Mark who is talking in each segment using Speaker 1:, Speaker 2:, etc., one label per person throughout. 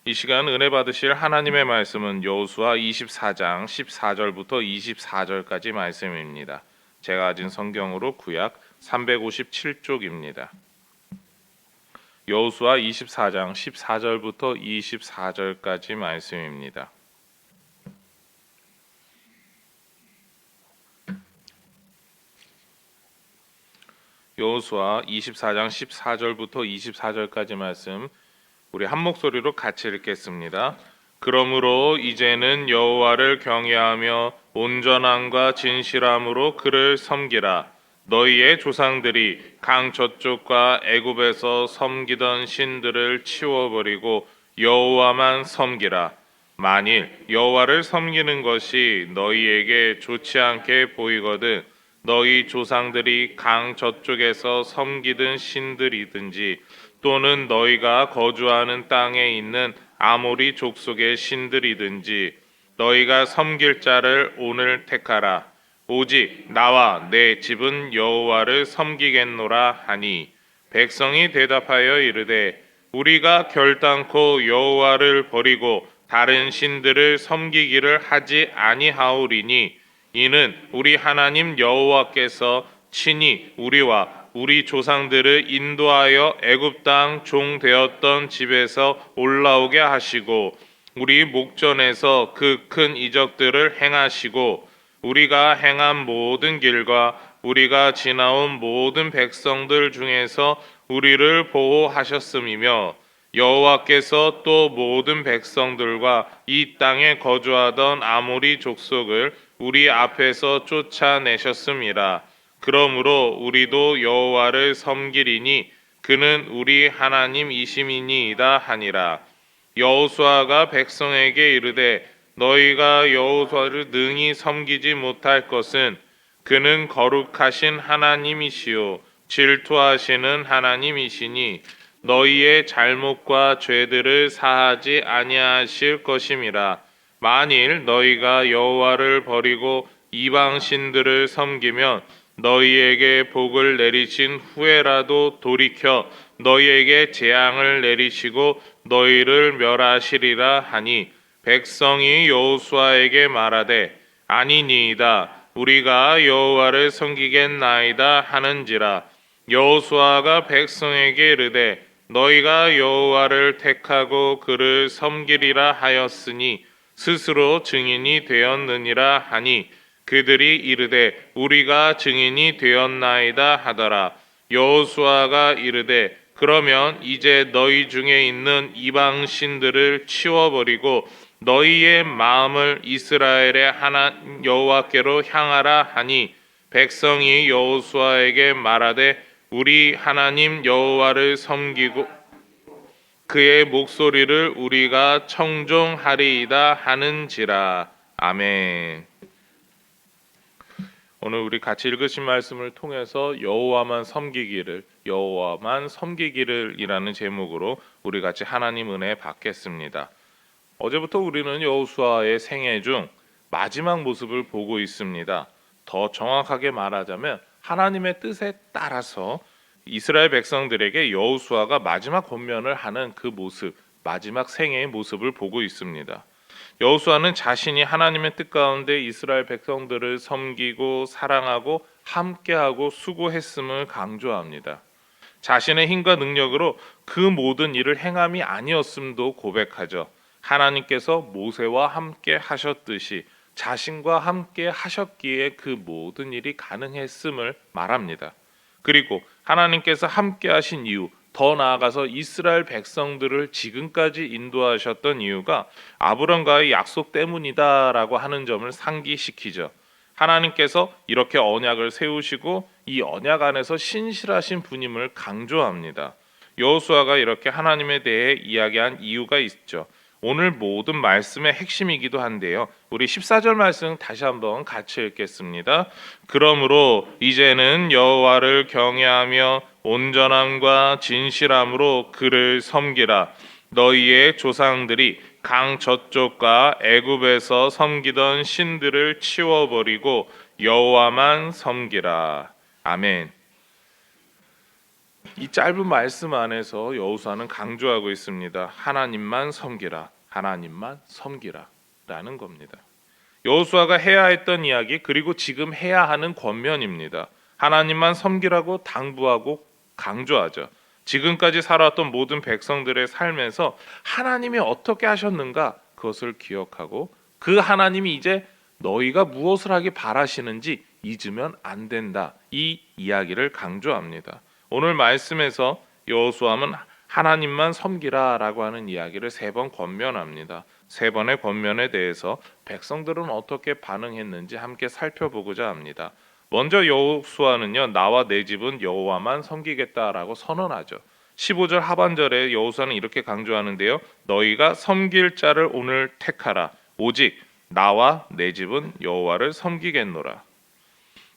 Speaker 1: 이 시간 은혜 받으실 하나님의 말씀은 여호수아 24장 14절부터 24절까지 말씀입니다. 제가 가진 성경으로 구약 357쪽입니다. 여호수아 24장 14절부터 24절까지 말씀입니다. 여호수아 24장 14절부터 24절까지 말씀 우리 한 목소리로 같이 읽겠습니다. 그러므로 이제는 여호와를 경외하며 온전함과 진실함으로 그를 섬기라. 너희의 조상들이 강 저쪽과 애굽에서 섬기던 신들을 치워버리고 여호와만 섬기라. 만일 여호와를 섬기는 것이 너희에게 좋지 않게 보이거든 너희 조상들이 강 저쪽에서 섬기던 신들이든지 또는 너희가 거주하는 땅에 있는 아모리 족속의 신들이든지 너희가 섬길 자를 오늘 택하라. 오직 나와 내 집은 여호와를 섬기겠노라 하니 백성이 대답하여 이르되 우리가 결단코 여호와를 버리고 다른 신들을 섬기기를 하지 아니하오리니 이는 우리 하나님 여호와께서 친히 우리와 우리 조상들을 인도하여 애굽 땅 종 되었던 집에서 올라오게 하시고 우리 목전에서 그 큰 이적들을 행하시고 우리가 행한 모든 길과 우리가 지나온 모든 백성들 중에서 우리를 보호하셨음이며 여호와께서 또 모든 백성들과 이 땅에 거주하던 아모리 족속을 우리 앞에서 쫓아내셨음이라. 그러므로 우리도 여호와를 섬기리니 그는 우리 하나님이심이니이다 하니라. 여호수아가 백성에게 이르되 너희가 여호수아를 능히 섬기지 못할 것은 그는 거룩하신 하나님이시요 질투하시는 하나님이시니 너희의 잘못과 죄들을 사하지 아니하실 것임이라. 만일 너희가 여호와를 버리고 이방 신들을 섬기면 너희에게 복을 내리신 후에라도 돌이켜 너희에게 재앙을 내리시고 너희를 멸하시리라 하니 백성이 여호수아에게 말하되 아니니이다 우리가 여호와를 섬기겠나이다 하는지라. 여호수아가 백성에게 이르되 너희가 여호와를 택하고 그를 섬기리라 하였으니 스스로 증인이 되었느니라 하니 그들이 이르되 우리가 증인이 되었나이다 하더라. 여호수아가 이르되 그러면 이제 너희 중에 있는 이방 신들을 치워버리고 너희의 마음을 이스라엘의 하나님 여호와께로 향하라 하니 백성이 여호수아에게 말하되 우리 하나님 여호와를 섬기고 그의 목소리를 우리가 청종하리이다 하는지라. 아멘. 오늘 우리 같이 읽으신 말씀을 통해서 여호와만 섬기기를 이라는 제목으로 우리 같이 하나님 은혜 받겠습니다. 어제부터 우리는 여호수아의 생애 중 마지막 모습을 보고 있습니다. 더 정확하게 말하자면 하나님의 뜻에 따라서 이스라엘 백성들에게 여호수아가 마지막 권면을 하는 그 모습, 마지막 생애의 모습을 보고 있습니다. 여호수아는 자신이 하나님의 뜻 가운데 이스라엘 백성들을 섬기고 사랑하고 함께하고 수고했음을 강조합니다. 자신의 힘과 능력으로 그 모든 일을 행함이 아니었음도 고백하죠. 하나님께서 모세와 함께 하셨듯이 자신과 함께 하셨기에 그 모든 일이 가능했음을 말합니다. 그리고 하나님께서 함께 하신 이유, 더 나아가서 이스라엘 백성들을 지금까지 인도하셨던 이유가 아브람과의 약속 때문이다라고 하는 점을 상기시키죠. 하나님께서 이렇게 언약을 세우시고 이 언약 안에서 신실하신 분임을 강조합니다. 여호수아가 이렇게 하나님에 대해 이야기한 이유가 있죠. 오늘 모든 말씀의 핵심이기도 한데요. 우리 14절 말씀 다시 한번 같이 읽겠습니다. 그러므로 이제는 여호와를 경외하며 온전함과 진실함으로 그를 섬기라. 너희의 조상들이 강 저쪽과 애굽에서 섬기던 신들을 치워버리고 여호와만 섬기라. 아멘. 이 짧은 말씀 안에서 여호수아는 강조하고 있습니다. 하나님만 섬기라, 하나님만 섬기라라는 겁니다. 여호수아가 해야 했던 이야기 그리고 지금 해야 하는 권면입니다. 하나님만 섬기라고 당부하고 강조하죠. 지금까지 살아왔던 모든 백성들의 삶에서 하나님이 어떻게 하셨는가 그것을 기억하고 그 하나님이 이제 너희가 무엇을 하기 바라시는지 잊으면 안 된다. 이 이야기를 강조합니다. 오늘 말씀에서 여호수아는 하나님만 섬기라라고 하는 이야기를 3번 권면합니다. 3번의 권면에 대해서 백성들은 어떻게 반응했는지 함께 살펴보고자 합니다. 먼저 여호수아는요, 나와 내 집은 여호와만 섬기겠다라고 선언하죠. 15절 하반절에 여호수아는 이렇게 강조하는데요. 너희가 섬길 자를 오늘 택하라. 오직 나와 내 집은 여호와를 섬기겠노라.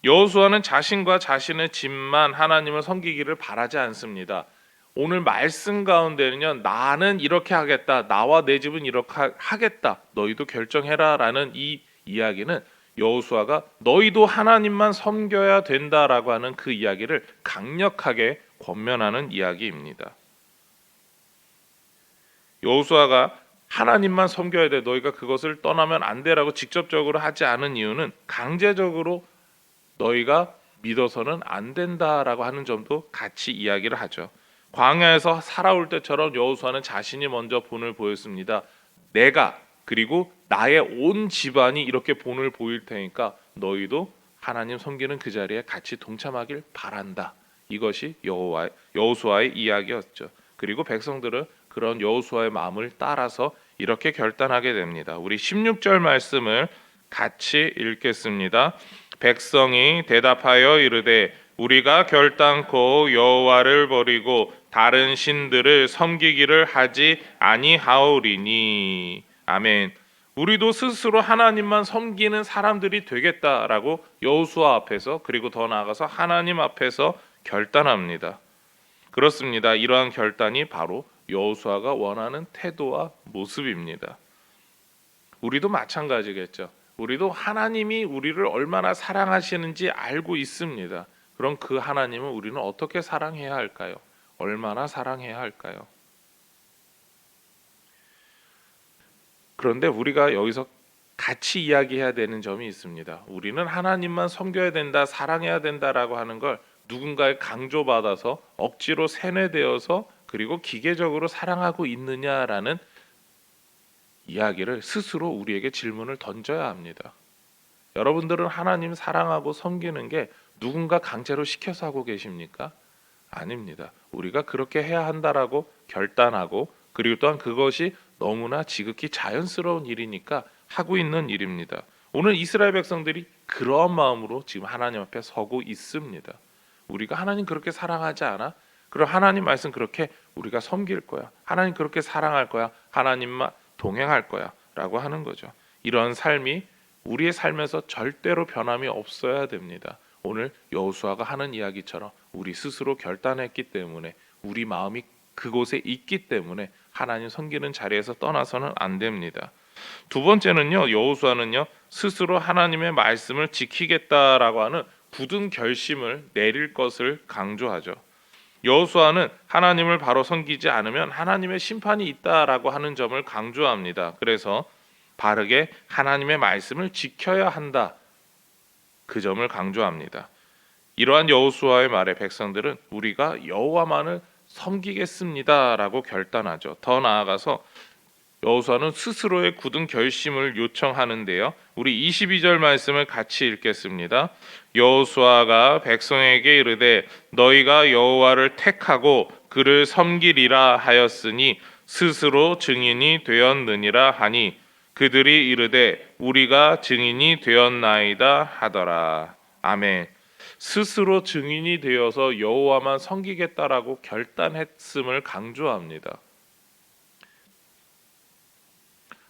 Speaker 1: 여호수아는 자신과 자신의 집만 하나님을 섬기기를 바라지 않습니다. 오늘 말씀 가운데는요, 나는 이렇게 하겠다, 나와 내 집은 이렇게 하겠다, 너희도 결정해라라는 이 이야기는 여호수아가 너희도 하나님만 섬겨야 된다라고 하는 그 이야기를 강력하게 권면하는 이야기입니다. 여호수아가 하나님만 섬겨야 돼, 너희가 그것을 떠나면 안 돼라고 직접적으로 하지 않은 이유는 강제적으로 너희가 믿어서는 안 된다라고 하는 점도 같이 이야기를 하죠. 광야에서 살아올 때처럼 여호수아는 자신이 먼저 본을 보였습니다. 내가 그리고 나의 온 집안이 이렇게 본을 보일 테니까 너희도 하나님 섬기는 그 자리에 같이 동참하길 바란다. 이것이 여호수아의 이야기였죠. 그리고 백성들은 그런 여호수아의 마음을 따라서 이렇게 결단하게 됩니다. 우리 16절 말씀을 같이 읽겠습니다. 백성이 대답하여 이르되 우리가 결단코 여호와를 버리고 다른 신들을 섬기기를 하지 아니하오리니. 아멘. 우리도 스스로 하나님만 섬기는 사람들이 되겠다라고 여호수아 앞에서 그리고 더 나아가서 하나님 앞에서 결단합니다. 그렇습니다. 이러한 결단이 바로 여호수아가 원하는 태도와 모습입니다. 우리도 마찬가지겠죠. 우리도 하나님이 우리를 얼마나 사랑하시는지 알고 있습니다. 그럼 그 하나님을 우리는 어떻게 사랑해야 할까요? 얼마나 사랑해야 할까요? 그런데 우리가 여기서 같이 이야기해야 되는 점이 있습니다. 우리는 하나님만 섬겨야 된다, 사랑해야 된다라고 하는 걸 누군가에 강조받아서 억지로 세뇌되어서 그리고 기계적으로 사랑하고 있느냐라는 이야기를 스스로 우리에게 질문을 던져야 합니다. 여러분들은 하나님 사랑하고 섬기는 게 누군가 강제로 시켜서 하고 계십니까? 아닙니다. 우리가 그렇게 해야 한다라고 결단하고 그리고 또한 그것이 너무나 지극히 자연스러운 일이니까 하고 있는 일입니다. 오늘 이스라엘 백성들이 그러한 마음으로 지금 하나님 앞에 서고 있습니다. 우리가 하나님 그렇게 사랑하지 않아? 그럼 하나님 말씀 그렇게 우리가 섬길 거야. 하나님 그렇게 사랑할 거야. 하나님만 동행할 거야 라고 하는 거죠. 이런 삶이 우리의 삶에서 절대로 변함이 없어야 됩니다. 오늘 여호수아가 하는 이야기처럼 우리 스스로 결단했기 때문에 우리 마음이 그곳에 있기 때문에 하나님 섬기는 자리에서 떠나서는 안 됩니다. 두 번째는요, 여호수아는요 스스로 하나님의 말씀을 지키겠다라고 하는 굳은 결심을 내릴 것을 강조하죠. 여호수아는 하나님을 바로 섬기지 않으면 하나님의 심판이 있다라고 하는 점을 강조합니다. 그래서 바르게 하나님의 말씀을 지켜야 한다. 그 점을 강조합니다. 이러한 여호수아의 말에 백성들은 우리가 여호와만을 섬기겠습니다라고 결단하죠. 더 나아가서 여호수아는 스스로의 굳은 결심을 요청하는데요. 우리 22절 말씀을 같이 읽겠습니다. 여호수아가 백성에게 이르되 너희가 여호와를 택하고 그를 섬기리라 하였으니 스스로 증인이 되었느니라 하니 그들이 이르되 우리가 증인이 되었나이다 하더라. 아멘. 스스로 증인이 되어서 여호와만 섬기겠다라고 결단했음을 강조합니다.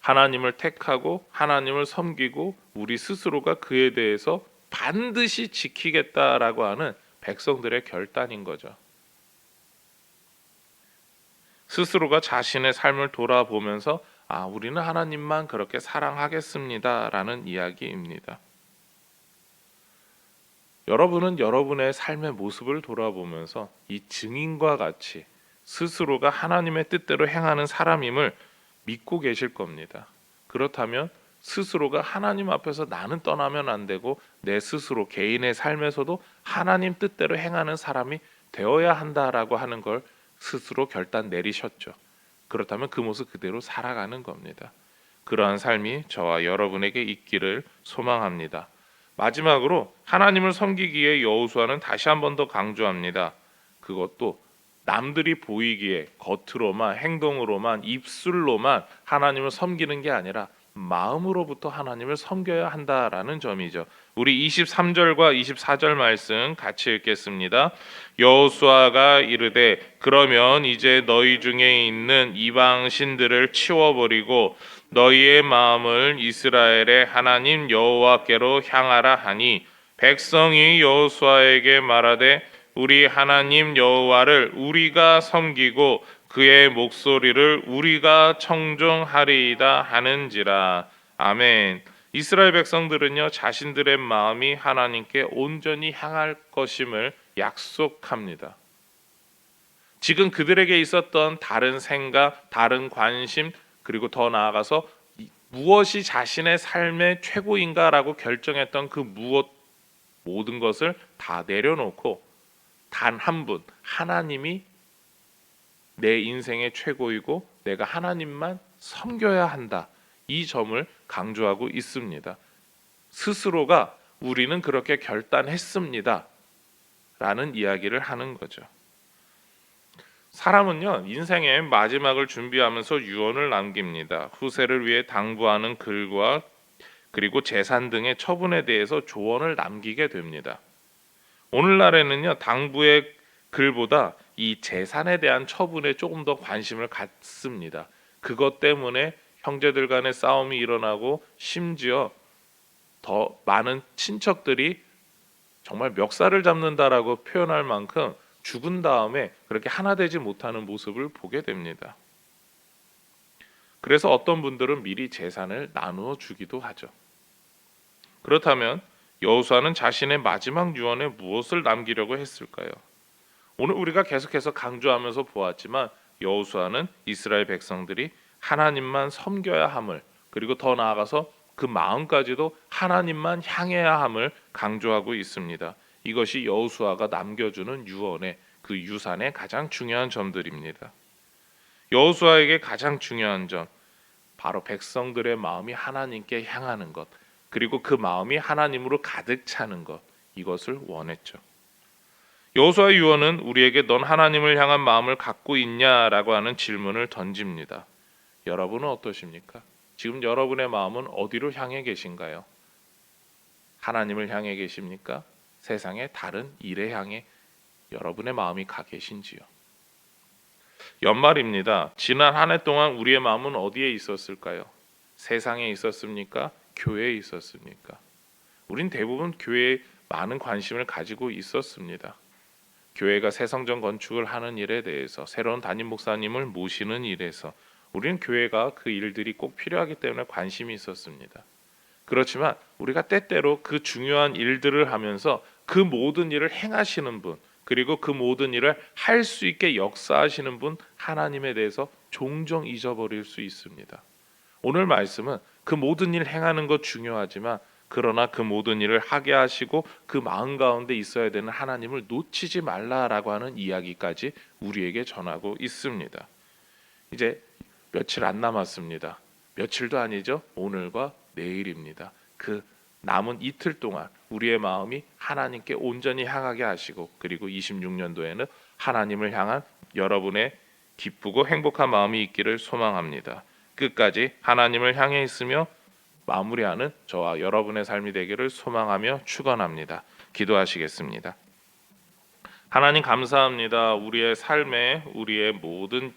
Speaker 1: 하나님을 택하고 하나님을 섬기고 우리 스스로가 그에 대해서 반드시 지키겠다라고 하는 백성들의 결단인 거죠. 스스로가 자신의 삶을 돌아보면서 우리는 하나님만 그렇게 사랑하겠습니다라는 이야기입니다. 여러분은 여러분의 삶의 모습을 돌아보면서 이 증인과 같이 스스로가 하나님의 뜻대로 행하는 사람임을 믿고 계실 겁니다. 그렇다면 스스로가 하나님 앞에서 나는 떠나면 안 되고 내 스스로 개인의 삶에서도 하나님 뜻대로 행하는 사람이 되어야 한다라고 하는 걸 스스로 결단 내리셨죠. 그렇다면 그 모습 그대로 살아가는 겁니다. 그러한 삶이 저와 여러분에게 있기를 소망합니다. 마지막으로 하나님을 섬기기에 여호수아는 다시 한 번 더 강조합니다. 그것도 남들이 보이기에 겉으로만 행동으로만 입술로만 하나님을 섬기는 게 아니라 마음으로부터 하나님을 섬겨야 한다라는 점이죠. 우리 23절과 24절 말씀 같이 읽겠습니다. 여호수아가 이르되 그러면 이제 너희 중에 있는 이방 신들을 치워버리고 너희의 마음을 이스라엘의 하나님 여호와께로 향하라 하니 백성이 여호수아에게 말하되 우리 하나님 여호와를 우리가 섬기고 그의 목소리를 우리가 청종하리이다 하는지라. 아멘. 이스라엘 백성들은요 자신들의 마음이 하나님께 온전히 향할 것임을 약속합니다. 지금 그들에게 있었던 다른 생각, 다른 관심, 그리고 더 나아가서 무엇이 자신의 삶의 최고인가라고 결정했던 그 무엇 모든 것을 다 내려놓고 단 한 분, 하나님이 내 인생의 최고이고 내가 하나님만 섬겨야 한다. 이 점을 강조하고 있습니다. 스스로가 우리는 그렇게 결단했습니다. 라는 이야기를 하는 거죠. 사람은요 인생의 마지막을 준비하면서 유언을 남깁니다. 후세를 위해 당부하는 글과 그리고 재산 등의 처분에 대해서 조언을 남기게 됩니다. 오늘날에는요 당부의 글보다 이 재산에 대한 처분에 조금 더 관심을 갖습니다. 그것 때문에 형제들 간의 싸움이 일어나고 심지어 더 많은 친척들이 정말 멱살을 잡는다라고 표현할 만큼 죽은 다음에 그렇게 하나 되지 못하는 모습을 보게 됩니다. 그래서 어떤 분들은 미리 재산을 나누어 주기도 하죠. 그렇다면 여호수아는 자신의 마지막 유언에 무엇을 남기려고 했을까요? 오늘 우리가 계속해서 강조하면서 보았지만 여호수아는 이스라엘 백성들이 하나님만 섬겨야 함을, 그리고 더 나아가서 그 마음까지도 하나님만 향해야 함을 강조하고 있습니다. 이것이 여호수아가 남겨주는 유언의 그 유산의 가장 중요한 점들입니다. 여호수아에게 가장 중요한 점, 바로 백성들의 마음이 하나님께 향하는 것, 그리고 그 마음이 하나님으로 가득 차는 것, 이것을 원했죠. 여호수아의 유언은 우리에게 넌 하나님을 향한 마음을 갖고 있냐라고 하는 질문을 던집니다. 여러분은 어떠십니까? 지금 여러분의 마음은 어디로 향해 계신가요? 하나님을 향해 계십니까? 세상의 다른 일에 향해 여러분의 마음이 가 계신지요? 연말입니다. 지난 한 해 동안 우리의 마음은 어디에 있었을까요? 세상에 있었습니까? 교회에 있었습니까? 우린 대부분 교회에 많은 관심을 가지고 있었습니다. 교회가 새 성전 건축을 하는 일에 대해서, 새로운 담임 목사님을 모시는 일에서 우리는 교회가 그 일들이 꼭 필요하기 때문에 관심이 있었습니다. 그렇지만 우리가 때때로 그 중요한 일들을 하면서 그 모든 일을 행하시는 분, 그리고 그 모든 일을 할 수 있게 역사하시는 분 하나님에 대해서 종종 잊어버릴 수 있습니다. 오늘 말씀은 그 모든 일 행하는 것 중요하지만 그러나 그 모든 일을 하게 하시고 그 마음 가운데 있어야 되는 하나님을 놓치지 말라라고 하는 이야기까지 우리에게 전하고 있습니다. 이제 며칠 안 남았습니다. 며칠도 아니죠. 오늘과 내일입니다. 그 남은 이틀 동안 우리의 마음이 하나님께 온전히 향하게 하시고, 그리고 26년도에는 하나님을 향한 여러분의 기쁘고 행복한 마음이 있기를 소망합니다. 끝까지 하나님을 향해 있으며 마무리하는 저와 여러분의 삶이 되기를 소망하며 축원합니다. 기도하시겠습니다. 하나님 감사합니다. 우리의 삶에, 우리의 모든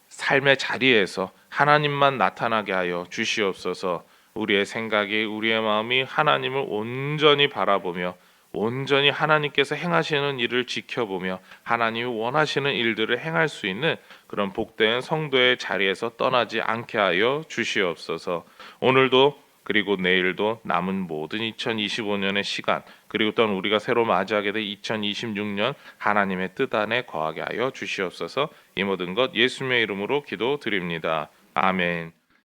Speaker 1: 삶의 자리에서 하나님만 나타나게 하여 주시옵소서. 우리의 생각이, 우리의 마음이 하나님을 온전히 바라보며 온전히 하나님께서 행하시는 일을 지켜보며 하나님이 원하시는 일들을 행할 수 있는 그런 복된 성도의 자리에서 떠나지 않게 하여 주시옵소서. 오늘도 그리고 내일도 남은 모든 2025년의 시간, 그리고 또한 우리가 새로 맞이하게 될 2026년 하나님의 뜻 안에 거하게 하여 주시옵소서. 이 모든 것 예수님의 이름으로 기도드립니다. 아멘.